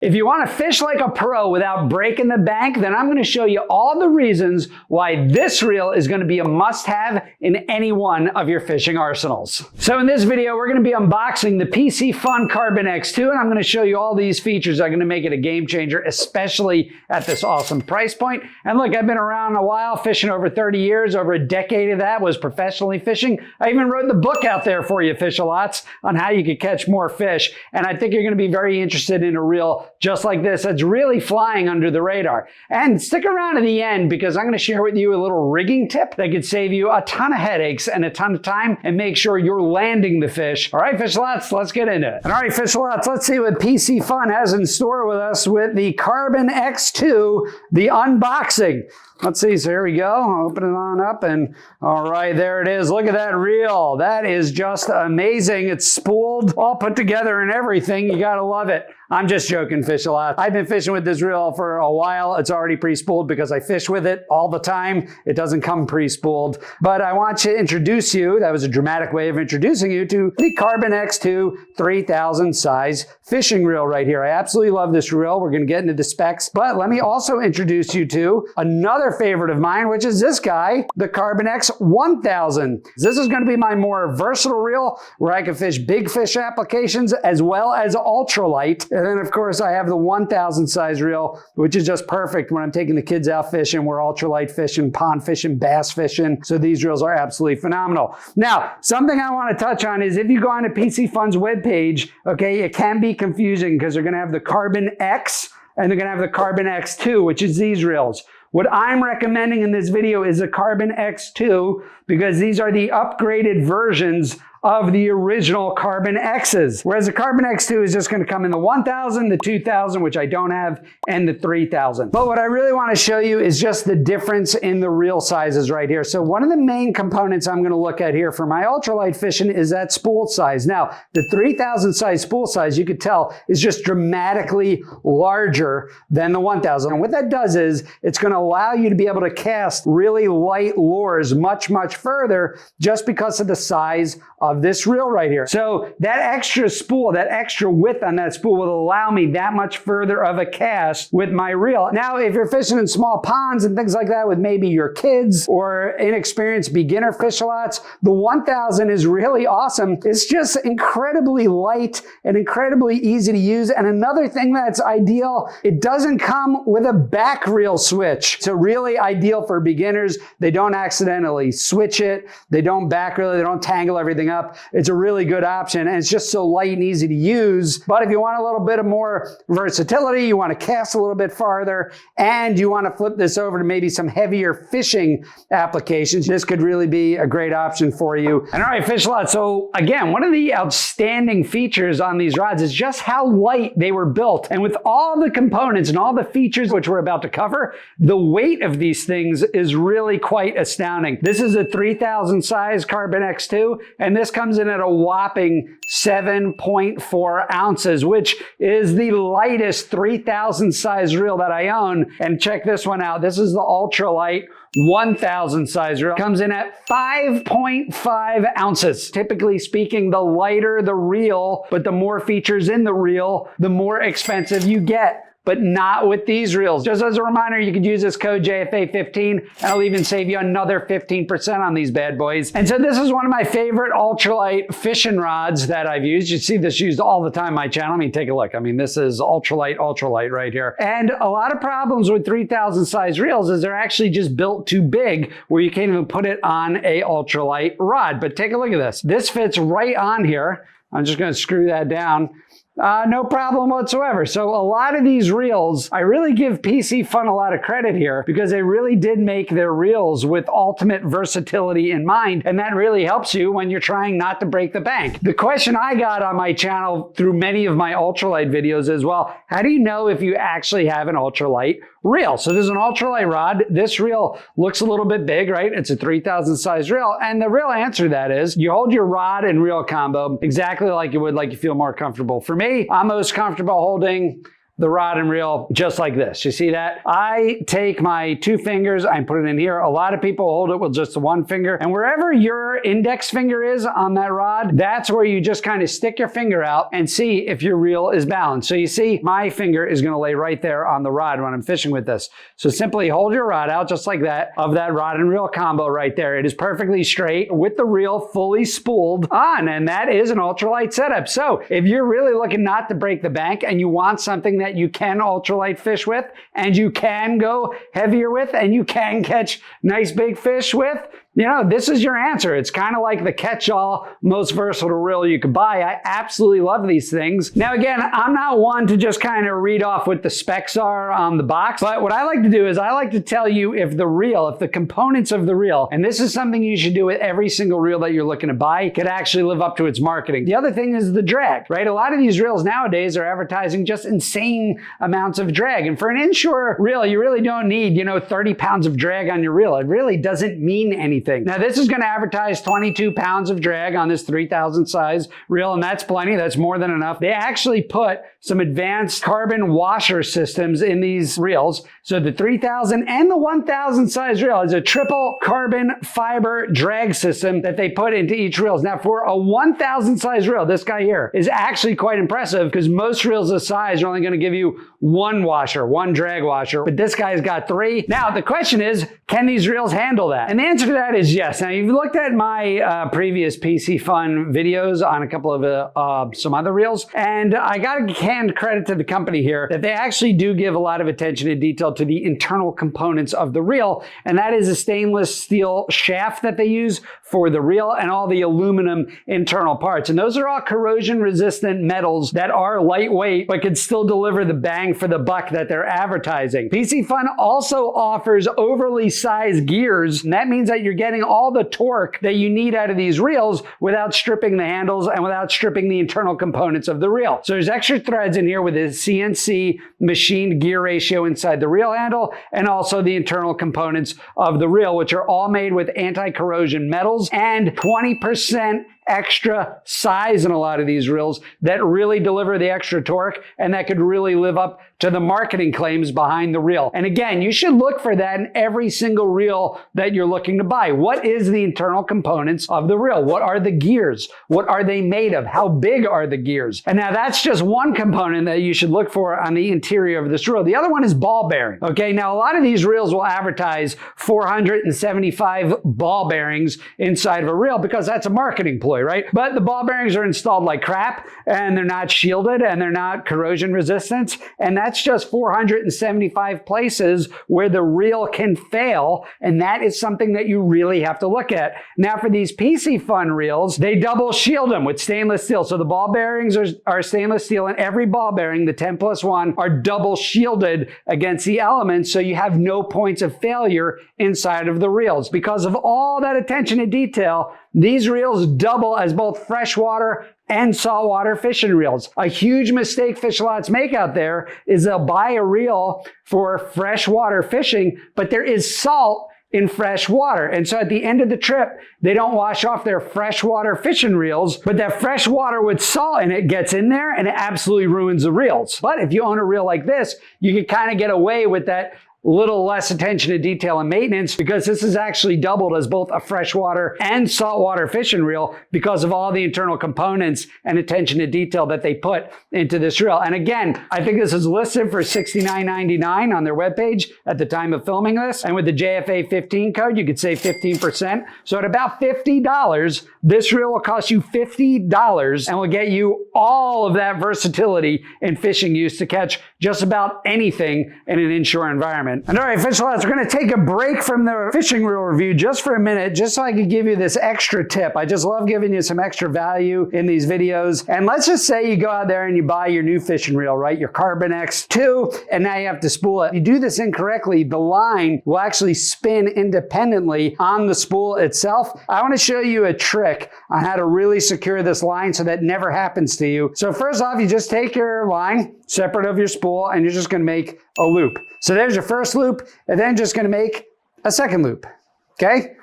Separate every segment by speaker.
Speaker 1: If you want to fish like a pro without breaking the bank, then I'm going to show you all the reasons why this reel is going to be a must-have in any one of your fishing arsenals. So in this video, we're going to be unboxing the PISCIFUN Carbon X2, and I'm going to show you all these features that are going to make it a game changer, especially at this awesome price point. And look, I've been around a while, fishing over 30 years, over a decade of that was professionally fishing. I even wrote the book out there for you, Fish-A-Lots, on how you could catch more fish. And I think you're going to be very interested in a reel just like this that's really flying under the radar. And stick around to the end because I'm going to share with you a little rigging tip that could save you a ton of headaches and a ton of time and make sure you're landing the fish. All right, Fish-A-Lots, let's get into it. And all right, Fish-A-Lots, let's see what PISCIFUN has in store with us with the Carbon X2, the unboxing. Let's see, so here we go. I'll open it on up and all right, there it is. Look at that reel. That is just amazing. It's spooled, all put together and everything. You gotta love it. I'm just joking, Fish-A-Lot. I've been fishing with this reel for a while. It's already pre-spooled because I fish with it all the time. It doesn't come pre-spooled. But I want to introduce you, that was a dramatic way of introducing you to the Carbon X2 3000 size fishing reel right here. I absolutely love this reel. We're gonna get into the specs, but let me also introduce you to another favorite of mine, which is this guy, the Carbon X 1000. This is gonna be my more versatile reel where I can fish big fish applications as well as ultralight. And then of course I have the 1000 size reel, which is just perfect when I'm taking the kids out fishing. We're ultralight fishing, pond fishing, bass fishing. So these reels are absolutely phenomenal. Now, something I want to touch on is if you go on to PISCIFUN's webpage, okay, it can be confusing because they're going to have the Carbon X and they're going to have the Carbon X2, which is these reels. What I'm recommending in this video is the Carbon X2 because these are the upgraded versions of the original Carbon X's. Whereas the Carbon X2 is just gonna come in the 1000, the 2000, which I don't have, and the 3000. But what I really wanna show you is just the difference in the reel sizes right here. So one of the main components I'm gonna look at here for my ultralight fishing is that spool size. Now, the 3000 size spool size, you could tell, is just dramatically larger than the 1000. And what that does is, it's gonna allow you to be able to cast really light lures much, much further just because of the size of this reel right here. So that extra spool, that extra width on that spool will allow me that much further of a cast with my reel. Now, if you're fishing in small ponds and things like that with maybe your kids or inexperienced beginner Fish-A-Lots, the 1000 is really awesome. It's just incredibly light and incredibly easy to use. And another thing that's ideal, it doesn't come with a back reel switch. So really ideal for beginners. They don't accidentally switch it. They don't back reel, they don't tangle everything up. It's a really good option and it's just so light and easy to use. But if you want a little bit of more versatility, you want to cast a little bit farther, and you want to flip this over to maybe some heavier fishing applications, this could really be a great option for you. And all right, Fish-A-Lot. So again, one of the outstanding features on these rods is just how light they were built. And with all the components and all the features which we're about to cover, the weight of these things is really quite astounding. This is a 3000 size Carbon X2, and this comes in at a whopping 7.4 ounces, which is the lightest 3000 size reel that I own. And check this one out. This is the ultralight 1000 size reel. Comes in at 5.5 ounces. Typically speaking, the lighter the reel, but the more features in the reel, the more expensive you get. But not with these reels. Just as a reminder, you could use this code JFA15 and I'll even save you another 15% on these bad boys. And so this is one of my favorite ultralight fishing rods that I've used. You see this used all the time on my channel. I mean, take a look. I mean, this is ultralight right here. And a lot of problems with 3000 size reels is they're actually just built too big where you can't even put it on a ultralight rod. But take a look at this. This fits right on here. I'm just gonna screw that down. No problem whatsoever. So a lot of these reels, I really give PISCIFUN a lot of credit here because they really did make their reels with ultimate versatility in mind. And that really helps you when you're trying not to break the bank. The question I got on my channel through many of my ultralight videos is, well, how do you know if you actually have an ultralight reel? So there's an ultralight rod. This reel looks a little bit big, right? It's a 3000 size reel. And the real answer to that is you hold your rod and reel combo exactly like you would like you feel more comfortable. For me, I'm most comfortable holding the rod and reel just like this. You see that? I take my 2 fingers, I put it in here. A lot of people hold it with just the 1 finger. And wherever your index finger is on that rod, that's where you just kind of stick your finger out and see if your reel is balanced. So you see my finger is going to lay right there on the rod when I'm fishing with this. So simply hold your rod out just like that of that rod and reel combo right there. It is perfectly straight with the reel fully spooled on, and that is an ultralight setup. So if you're really looking not to break the bank and you want something that you can ultralight fish with and you can go heavier with and you can catch nice big fish with, you know, this is your answer. It's kind of like the catch-all, most versatile reel you could buy. I absolutely love these things. Now, again, I'm not one to just kind of read off what the specs are on the box, but what I like to do is I like to tell you if the components of the reel, and this is something you should do with every single reel that you're looking to buy, could actually live up to its marketing. The other thing is the drag, right? A lot of these reels nowadays are advertising just insane amounts of drag. And for an inshore reel, you really don't need, 30 pounds of drag on your reel. It really doesn't mean anything. Now, this is going to advertise 22 pounds of drag on this 3000 size reel, and that's plenty. That's more than enough. They actually put some advanced carbon washer systems in these reels. So the 3000 and the 1000 size reel is a triple carbon fiber drag system that they put into each reel. Now, for a 1000 size reel, this guy here is actually quite impressive because most reels this size are only going to give you 1 washer, 1 drag washer, but this guy's got 3. Now, the question is, can these reels handle that? And the answer to that is yes. Now, you've looked at my previous PISCIFUN videos on a couple of some other reels, and I got to hand credit to the company here that they actually do give a lot of attention to detail to the internal components of the reel, and that is a stainless steel shaft that they use for the reel and all the aluminum internal parts. And those are all corrosion resistant metals that are lightweight but can still deliver the bang for the buck that they're advertising. PISCIFUN also offers overly sized gears, and that means that you're getting all the torque that you need out of these reels without stripping the handles and without stripping the internal components of the reel. So there's extra threads in here with a CNC machined gear ratio inside the reel handle and also the internal components of the reel, which are all made with anti-corrosion metals and 20% extra size in a lot of these reels that really deliver the extra torque and that could really live up to the marketing claims behind the reel. And again, you should look for that in every single reel that you're looking to buy. What is the internal components of the reel? What are the gears? What are they made of? How big are the gears? And now that's just one component that you should look for on the interior of this reel. The other one is ball bearing. Okay, now a lot of these reels will advertise 475 ball bearings inside of a reel because that's a marketing ploy, right? But the ball bearings are installed like crap and they're not shielded and they're not corrosion resistant. And that's just 475 places where the reel can fail. And that is something that you really have to look at. Now for these PISCIFUN reels, they double shield them with stainless steel. So the ball bearings are stainless steel and every ball bearing, the 10+1, are double shielded against the elements. So you have no points of failure inside of the reels. Because of all that attention to detail, these reels double as both freshwater and saltwater fishing reels. A huge mistake fish lots make out there is they'll buy a reel for freshwater fishing, but there is salt in fresh water. And so at the end of the trip, they don't wash off their freshwater fishing reels, but that fresh water with salt in it gets in there and it absolutely ruins the reels. But if you own a reel like this, you can kind of get away with that little less attention to detail and maintenance because this is actually doubled as both a freshwater and saltwater fishing reel because of all the internal components and attention to detail that they put into this reel. And again, I think this is listed for $69.99 on their webpage at the time of filming this. And with the JFA 15 code, you could save 15%. So at about $50, this reel will cost you $50 and will get you all of that versatility in fishing use to catch just about anything in an inshore environment. And all right, fish lots, we're going to take a break from the fishing reel review just for a minute, just so I could give you this extra tip. I just love giving you some extra value in these videos. And let's just say you go out there and you buy your new fishing reel, right? Your Carbon X2, and now you have to spool it. If you do this incorrectly, the line will actually spin independently on the spool itself. I want to show you a trick on how to really secure this line so that never happens to you. So first off, you just take your line separate of your spool and you're just going to make a loop. So there's your first loop, and then just going to make a second loop, okay?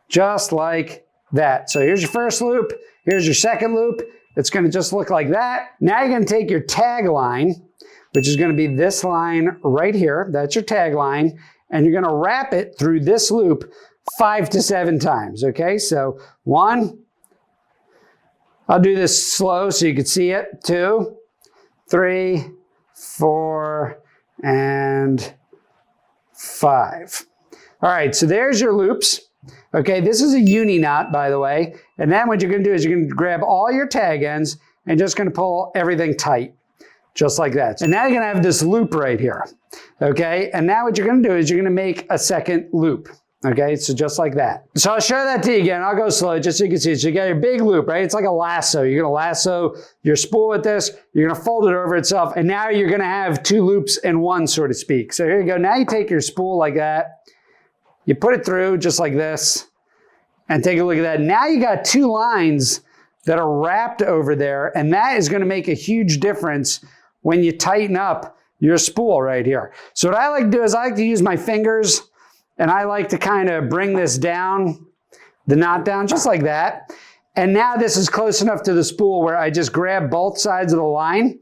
Speaker 1: Just like that. So here's your first loop, here's your second loop. It's going to just look like that. Now you're going to take your tag line, which is going to be this line right here. That's your tag line. And you're going to wrap it through this loop 5 to 7 times. Okay, so 1, I'll do this slow so you can see it. 2, 3, 4, and 5. All right, so there's your loops. Okay, this is a uni knot, by the way. And then what you're going to do is you're going to grab all your tag ends and just going to pull everything tight, just like that. And now you're going to have this loop right here. Okay, and now what you're going to do is you're going to make a second loop. Okay, so just like that. So I'll show that to you again. I'll go slow just so you can see. So you got your big loop, right? It's like a lasso. You're going to lasso your spool with this. You're going to fold it over itself. And now you're going to have 2 loops in one, so to speak. So here you go. Now you take your spool like that. You put it through just like this. And take a look at that. Now you got 2 lines that are wrapped over there. And that is going to make a huge difference when you tighten up your spool right here. So what I like to do is I like to use my fingers. And I like to kind of bring this down, the knot down, just like that. And now this is close enough to the spool where I just grab both sides of the line,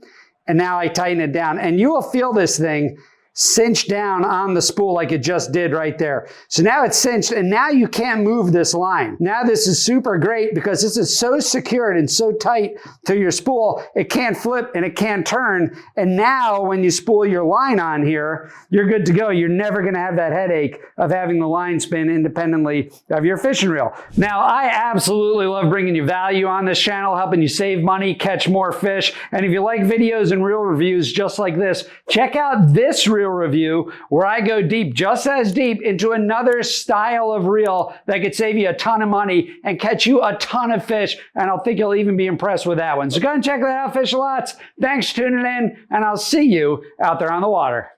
Speaker 1: and now I tighten it down. And you will feel this thing cinch down on the spool like it just did right there. So now it's cinched, and now you can't move this line. Now this is super great because this is so secured and so tight to your spool, it can't flip and it can't turn. And now when you spool your line on here, you're good to go. You're never going to have that headache of having the line spin independently of your fishing reel. Now, I absolutely love bringing you value on this channel, helping you save money, catch more fish. And if you like videos and reel reviews just like this, check out this reel review where I go deep, just as deep, into another style of reel that could save you a ton of money and catch you a ton of fish. And I think you'll even be impressed with that one. So go and check that out, Fish Lots. Thanks for tuning in, and I'll see you out there on the water.